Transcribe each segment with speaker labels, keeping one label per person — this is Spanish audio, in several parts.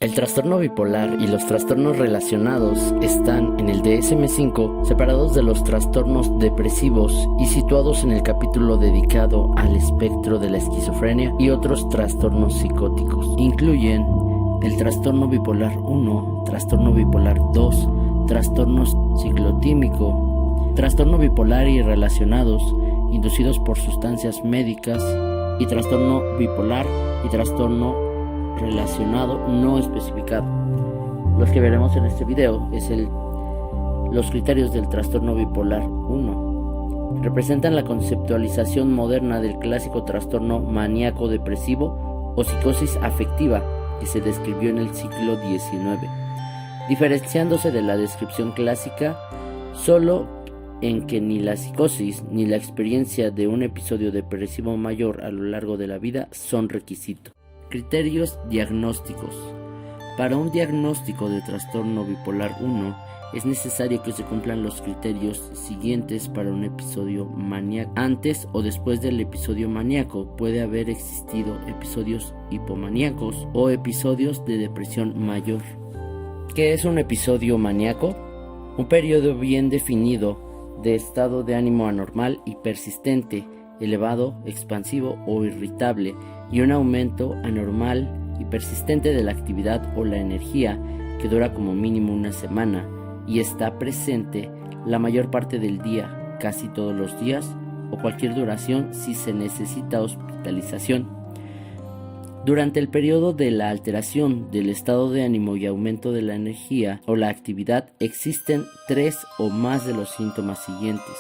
Speaker 1: El trastorno bipolar y los trastornos relacionados están en el DSM-5 separados de los trastornos depresivos y situados en el capítulo dedicado al espectro de la esquizofrenia y otros trastornos psicóticos. Incluyen el trastorno bipolar 1, trastorno bipolar 2, trastorno ciclotímico, trastorno bipolar y relacionados inducidos por sustancias médicas y trastorno bipolar y trastorno relacionado no especificado. Los que veremos en este video es los criterios del trastorno bipolar 1. Representan la conceptualización moderna del clásico trastorno maníaco depresivo o psicosis afectiva que se describió en el siglo XIX, diferenciándose de la descripción clásica solo en que ni la psicosis ni la experiencia de un episodio depresivo mayor a lo largo de la vida son requisito. Criterios diagnósticos. Para un diagnóstico de trastorno bipolar 1 es necesario que se cumplan los criterios siguientes para un episodio maníaco. Antes o después del episodio maníaco puede haber existido episodios hipomaníacos o episodios de depresión mayor. ¿Qué es un episodio maníaco? Un periodo bien definido de estado de ánimo anormal y persistente, elevado, expansivo o irritable, y un aumento anormal y persistente de la actividad o la energía que dura como mínimo una semana y está presente la mayor parte del día, casi todos los días o cualquier duración si se necesita hospitalización. Durante el periodo de la alteración del estado de ánimo y aumento de la energía o la actividad existen 3 o más de los síntomas siguientes.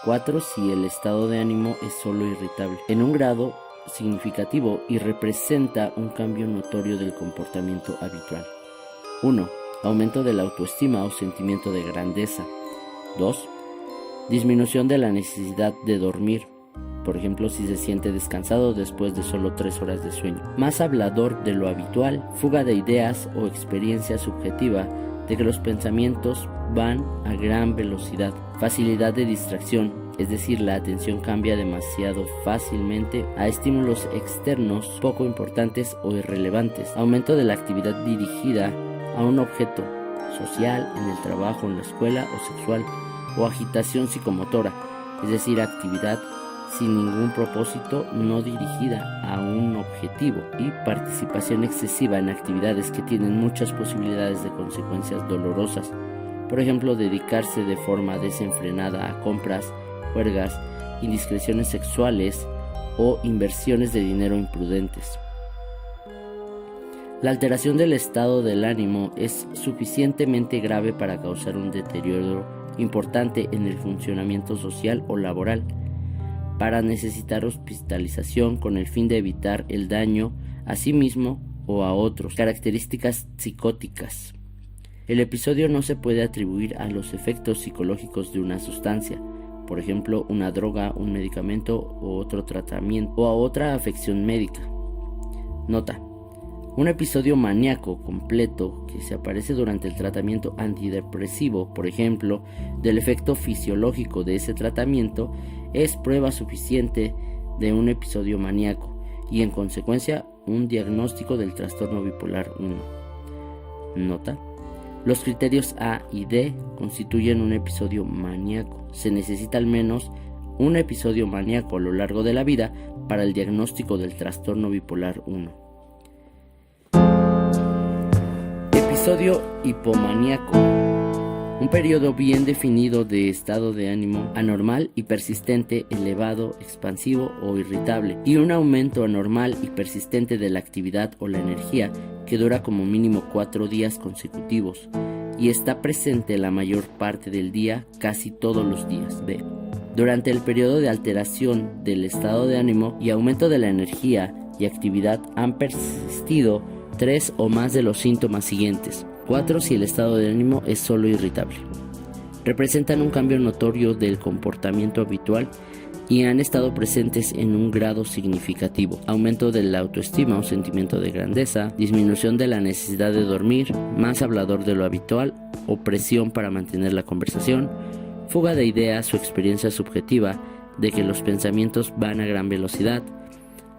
Speaker 1: 4 si el estado de ánimo es solo irritable, en un grado significativo y representa un cambio notorio del comportamiento habitual. 1. Aumento de la autoestima o sentimiento de grandeza. 2. Disminución de la necesidad de dormir, por ejemplo si se siente descansado después de solo 3 horas de sueño. Más hablador de lo habitual, fuga de ideas o experiencia subjetiva de que los pensamientos van a gran velocidad. Facilidad de distracción, es decir, la atención cambia demasiado fácilmente a estímulos externos poco importantes o irrelevantes. Aumento de la actividad dirigida a un objeto social en el trabajo, en la escuela o sexual, o agitación psicomotora, es decir, actividad sin ningún propósito no dirigida a un objetivo, y participación excesiva en actividades que tienen muchas posibilidades de consecuencias dolorosas. Por ejemplo, dedicarse de forma desenfrenada a compras, juergas, indiscreciones sexuales o inversiones de dinero imprudentes. La alteración del estado del ánimo es suficientemente grave para causar un deterioro importante en el funcionamiento social o laboral, para necesitar hospitalización con el fin de evitar el daño a sí mismo o a otros. Características psicóticas. El episodio no se puede atribuir a los efectos psicológicos de una sustancia, por ejemplo, una droga, un medicamento o otro tratamiento, o a otra afección médica. Nota: un episodio maníaco completo que se aparece durante el tratamiento antidepresivo, por ejemplo, del efecto fisiológico de ese tratamiento, es prueba suficiente de un episodio maníaco y, en consecuencia, un diagnóstico del trastorno bipolar 1. Nota: los criterios A y D constituyen un episodio maníaco. Se necesita al menos un episodio maníaco a lo largo de la vida para el diagnóstico del trastorno bipolar 1. Episodio hipomaníaco. Un periodo bien definido de estado de ánimo anormal y persistente, elevado, expansivo o irritable, y un aumento anormal y persistente de la actividad o la energía que dura como mínimo 4 días consecutivos y está presente la mayor parte del día, casi todos los días. B. Durante el periodo de alteración del estado de ánimo y aumento de la energía y actividad han persistido 3 o más de los síntomas siguientes. 4 si el estado de ánimo es solo irritable. Representan un cambio notorio del comportamiento habitual y han estado presentes en un grado significativo. Aumento de la autoestima o sentimiento de grandeza, disminución de la necesidad de dormir, más hablador de lo habitual, opresión para mantener la conversación, fuga de ideas o experiencia subjetiva de que los pensamientos van a gran velocidad,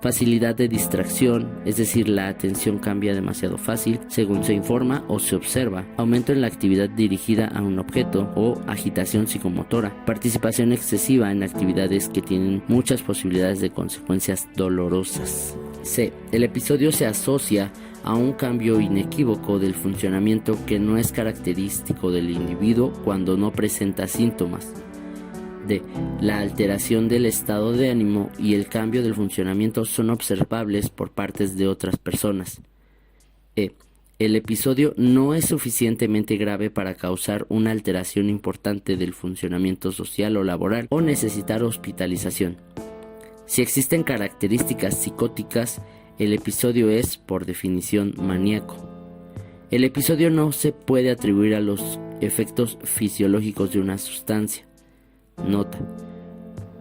Speaker 1: facilidad de distracción, es decir, la atención cambia demasiado fácil según se informa o se observa, aumento en la actividad dirigida a un objeto o agitación psicomotora, participación excesiva en actividades que tienen muchas posibilidades de consecuencias dolorosas. C. El episodio se asocia a un cambio inequívoco del funcionamiento que no es característico del individuo cuando no presenta síntomas. D. La alteración del estado de ánimo y el cambio del funcionamiento son observables por partes de otras personas. E. El episodio no es suficientemente grave para causar una alteración importante del funcionamiento social o laboral o necesitar hospitalización. Si existen características psicóticas, el episodio es, por definición, maníaco. El episodio no se puede atribuir a los efectos fisiológicos de una sustancia. Nota: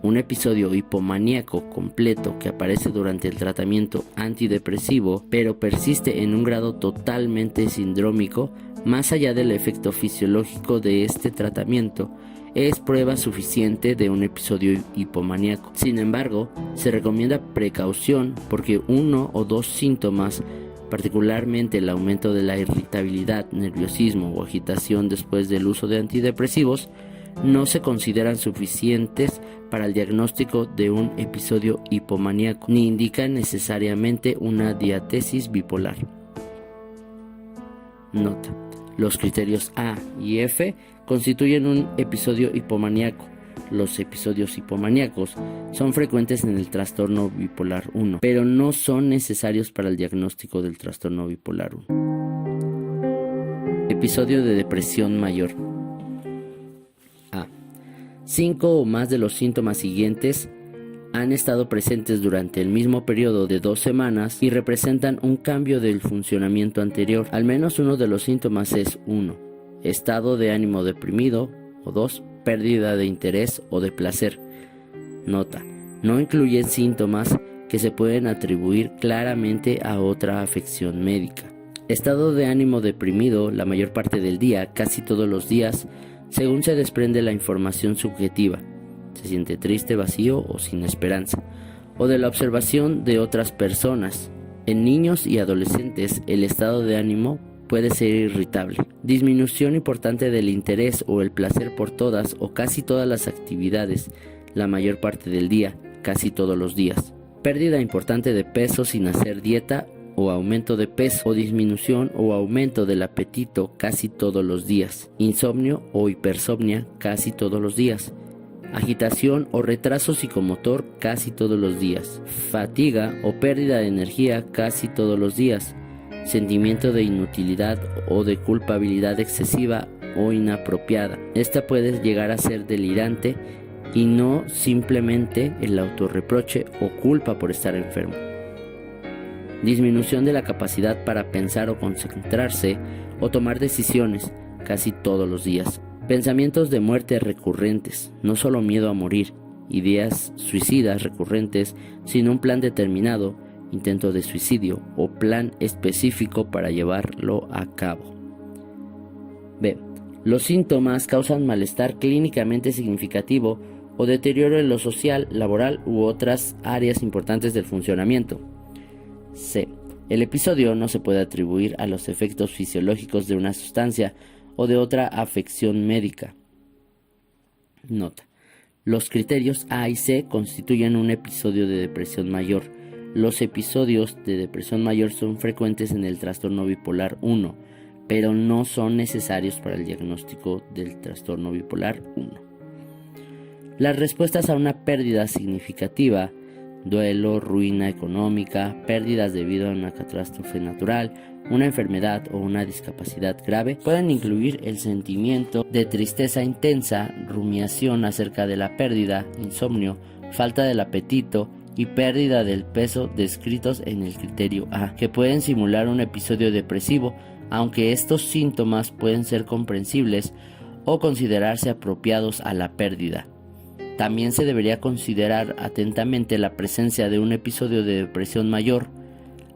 Speaker 1: un episodio hipomaníaco completo que aparece durante el tratamiento antidepresivo, pero persiste en un grado totalmente sindrómico, más allá del efecto fisiológico de este tratamiento, es prueba suficiente de un episodio hipomaníaco. Sin embargo, se recomienda precaución porque uno o dos síntomas, particularmente el aumento de la irritabilidad, nerviosismo o agitación después del uso de antidepresivos, no se consideran suficientes para el diagnóstico de un episodio hipomaníaco, ni indican necesariamente una diatesis bipolar. Nota: los criterios A y F constituyen un episodio hipomaníaco. Los episodios hipomaníacos son frecuentes en el trastorno bipolar 1, pero no son necesarios para el diagnóstico del trastorno bipolar 1. Episodio de depresión mayor. A. 5 o más de los síntomas siguientes han estado presentes durante el mismo periodo de 2 semanas y representan un cambio del funcionamiento anterior. Al menos uno de los síntomas es 1. Estado de ánimo deprimido, o 2. Pérdida de interés o de placer. Nota: no incluyen síntomas que se pueden atribuir claramente a otra afección médica. Estado de ánimo deprimido la mayor parte del día, casi todos los días, según se desprende la información subjetiva. Se siente triste, vacío o sin esperanza, o de la observación de otras personas. En niños y adolescentes, el estado de ánimo puede ser irritable. Disminución importante del interés o el placer por todas o casi todas las actividades, la mayor parte del día, casi todos los días. Pérdida importante de peso sin hacer dieta o aumento de peso, o disminución o aumento del apetito casi todos los días. Insomnio o hipersomnia casi todos los días. Agitación o retraso psicomotor casi todos los días. Fatiga o pérdida de energía casi todos los días. Sentimiento de inutilidad o de culpabilidad excesiva o inapropiada. Esta puede llegar a ser delirante y no simplemente el autorreproche o culpa por estar enfermo. Disminución de la capacidad para pensar o concentrarse o tomar decisiones casi todos los días. Pensamientos de muerte recurrentes, no solo miedo a morir, ideas suicidas recurrentes sin un plan determinado, intento de suicidio o plan específico para llevarlo a cabo. B. Los síntomas causan malestar clínicamente significativo o deterioro en lo social, laboral u otras áreas importantes del funcionamiento. C. El episodio no se puede atribuir a los efectos fisiológicos de una sustancia o de otra afección médica. Nota: los criterios A y C constituyen un episodio de depresión mayor. Los episodios de depresión mayor son frecuentes en el trastorno bipolar 1, pero no son necesarios para el diagnóstico del trastorno bipolar 1. Las respuestas a una pérdida significativa, duelo, ruina económica, pérdidas debido a una catástrofe natural, una enfermedad o una discapacidad grave, pueden incluir el sentimiento de tristeza intensa, rumiación acerca de la pérdida, insomnio, falta del apetito y pérdida del peso descritos en el criterio A, que pueden simular un episodio depresivo, aunque estos síntomas pueden ser comprensibles o considerarse apropiados a la pérdida. También se debería considerar atentamente la presencia de un episodio de depresión mayor,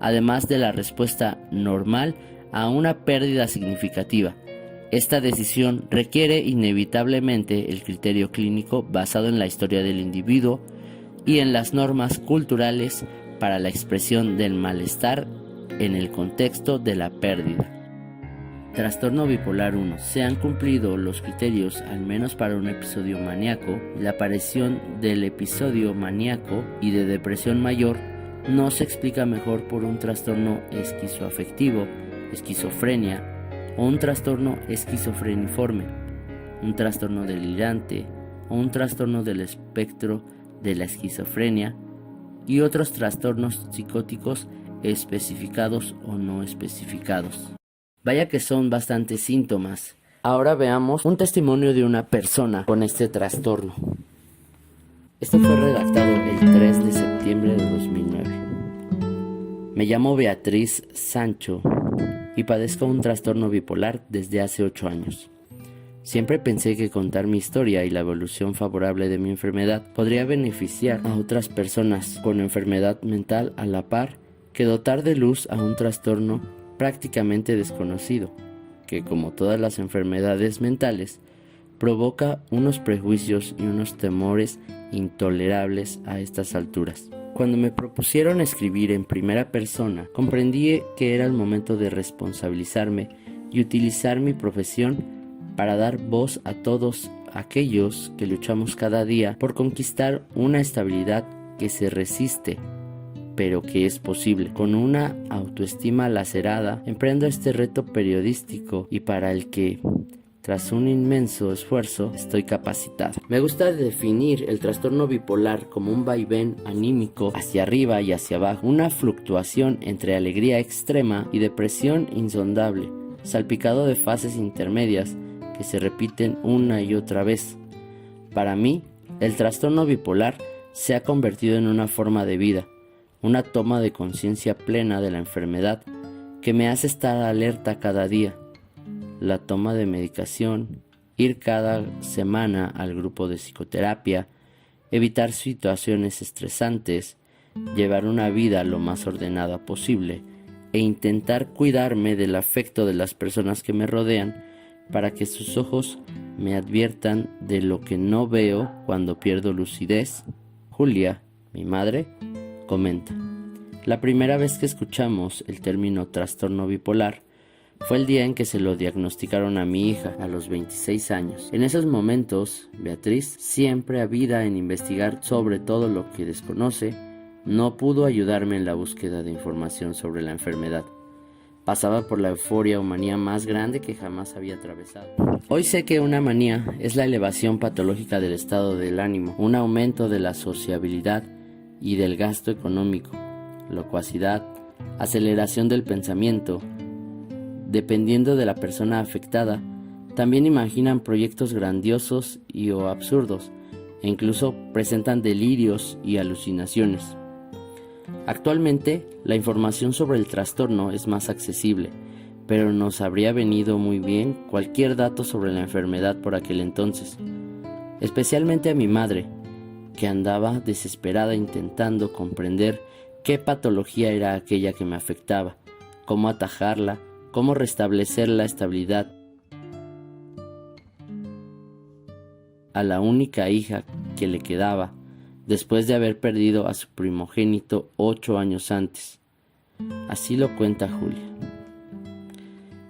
Speaker 1: además de la respuesta normal a una pérdida significativa. Esta decisión requiere inevitablemente el criterio clínico basado en la historia del individuo y en las normas culturales para la expresión del malestar en el contexto de la pérdida. Trastorno bipolar 1. Se han cumplido los criterios, al menos para un episodio maníaco. La aparición del episodio maníaco y de depresión mayor no se explica mejor por un trastorno esquizoafectivo, esquizofrenia, o un trastorno esquizofreniforme, un trastorno delirante o un trastorno del espectro de la esquizofrenia y otros trastornos psicóticos especificados o no especificados. Vaya que son bastantes síntomas. Ahora veamos un testimonio de una persona con este trastorno. Esto fue redactado el 3 de septiembre de 2009. Me llamo Beatriz Sancho y padezco un trastorno bipolar desde hace 8 años. Siempre pensé que contar mi historia y la evolución favorable de mi enfermedad podría beneficiar a otras personas con enfermedad mental a la par que dotar de luz a un trastorno prácticamente desconocido, que como todas las enfermedades mentales, provoca unos prejuicios y unos temores intolerables a estas alturas. Cuando me propusieron escribir en primera persona, comprendí que era el momento de responsabilizarme y utilizar mi profesión para dar voz a todos aquellos que luchamos cada día por conquistar una estabilidad que se resiste, pero que es posible. Con una autoestima lacerada, emprendo este reto periodístico y para el que, tras un inmenso esfuerzo, estoy capacitado. Me gusta definir el trastorno bipolar como un vaivén anímico hacia arriba y hacia abajo, una fluctuación entre alegría extrema y depresión insondable, salpicado de fases intermedias que se repiten una y otra vez. Para mí, el trastorno bipolar se ha convertido en una forma de vida, una toma de conciencia plena de la enfermedad que me hace estar alerta cada día. La toma de medicación, ir cada semana al grupo de psicoterapia, evitar situaciones estresantes, llevar una vida lo más ordenada posible e intentar cuidarme del afecto de las personas que me rodean para que sus ojos me adviertan de lo que no veo cuando pierdo lucidez. Julia, mi madre, comenta: la primera vez que escuchamos el término trastorno bipolar fue el día en que se lo diagnosticaron a mi hija a los 26 años. En esos momentos, Beatriz, siempre ávida en investigar sobre todo lo que desconoce, no pudo ayudarme en la búsqueda de información sobre la enfermedad. Pasaba por la euforia o manía más grande que jamás había atravesado. Hoy sé que una manía es la elevación patológica del estado del ánimo, un aumento de la sociabilidad y del gasto económico, locuacidad, aceleración del pensamiento. Dependiendo de la persona afectada, también imaginan proyectos grandiosos y o absurdos, e incluso presentan delirios y alucinaciones. Actualmente, la información sobre el trastorno es más accesible, pero nos habría venido muy bien cualquier dato sobre la enfermedad por aquel entonces, especialmente a mi madre, que andaba desesperada intentando comprender qué patología era aquella que me afectaba, cómo atajarla, cómo restablecer la estabilidad a la única hija que le quedaba, después de haber perdido a su primogénito 8 años antes. Así lo cuenta Julia.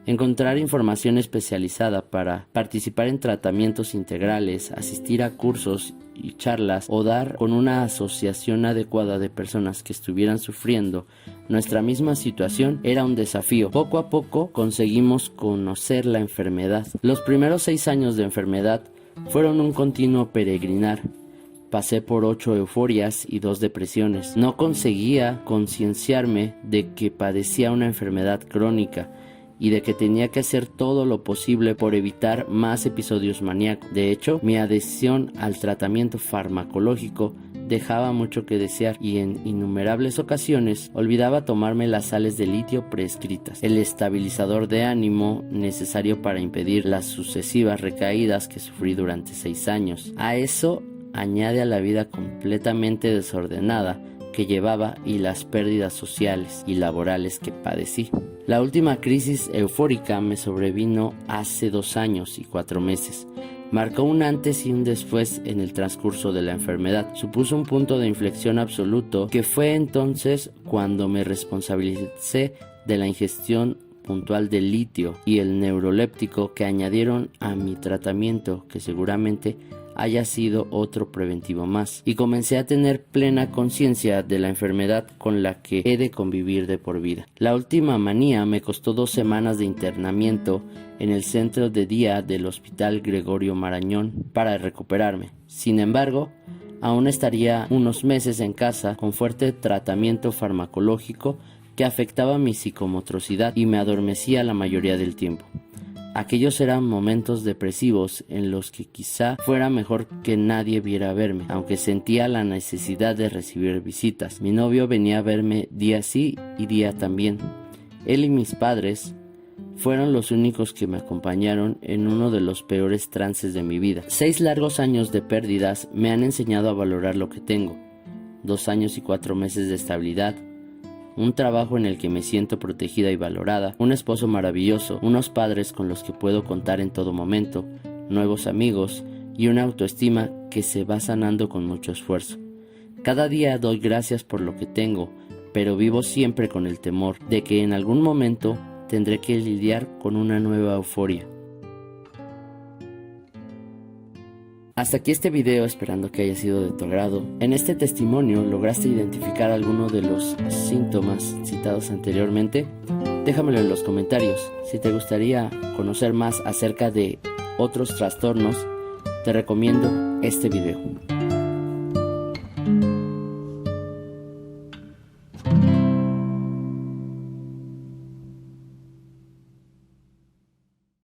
Speaker 1: Encontrar información especializada para participar en tratamientos integrales, asistir a cursos y charlas o dar con una asociación adecuada de personas que estuvieran sufriendo nuestra misma situación era un desafío. Poco a poco conseguimos conocer la enfermedad. Los primeros 6 años de enfermedad fueron un continuo peregrinar. Pasé por 8 euforias y 2 depresiones. No conseguía concienciarme de que padecía una enfermedad crónica y de que tenía que hacer todo lo posible por evitar más episodios maníacos. De hecho, mi adhesión al tratamiento farmacológico dejaba mucho que desear y en innumerables ocasiones olvidaba tomarme las sales de litio prescritas, el estabilizador de ánimo necesario para impedir las sucesivas recaídas que sufrí durante 6 años. A eso añade a la vida completamente desordenada que llevaba y las pérdidas sociales y laborales que padecí. La última crisis eufórica me sobrevino hace 2 años y 4 meses, Marcó un antes y un después en el transcurso de la enfermedad. Supuso un punto de inflexión absoluto, que fue entonces cuando me responsabilicé de la ingestión puntual de litio y el neuroléptico que añadieron a mi tratamiento, que seguramente haya sido otro preventivo más, y comencé a tener plena conciencia de la enfermedad con la que he de convivir de por vida. La última manía me costó 2 semanas de internamiento en el centro de día del Hospital Gregorio Marañón para recuperarme. Sin embargo, aún estaría unos meses en casa con fuerte tratamiento farmacológico que afectaba mi psicomotricidad y me adormecía la mayoría del tiempo. Aquellos eran momentos depresivos en los que quizá fuera mejor que nadie viera verme, aunque sentía la necesidad de recibir visitas. Mi novio venía a verme día sí y día también. Él y mis padres fueron los únicos que me acompañaron en uno de los peores trances de mi vida. 6 largos años de pérdidas me han enseñado a valorar lo que tengo. 2 años y 4 meses de estabilidad, un trabajo en el que me siento protegida y valorada, un esposo maravilloso, unos padres con los que puedo contar en todo momento, nuevos amigos y una autoestima que se va sanando con mucho esfuerzo. Cada día doy gracias por lo que tengo, pero vivo siempre con el temor de que en algún momento tendré que lidiar con una nueva euforia. Hasta aquí este video, esperando que haya sido de tu agrado. En este testimonio, ¿lograste identificar alguno de los síntomas citados anteriormente? Déjamelo en los comentarios. Si te gustaría conocer más acerca de otros trastornos, te recomiendo este video.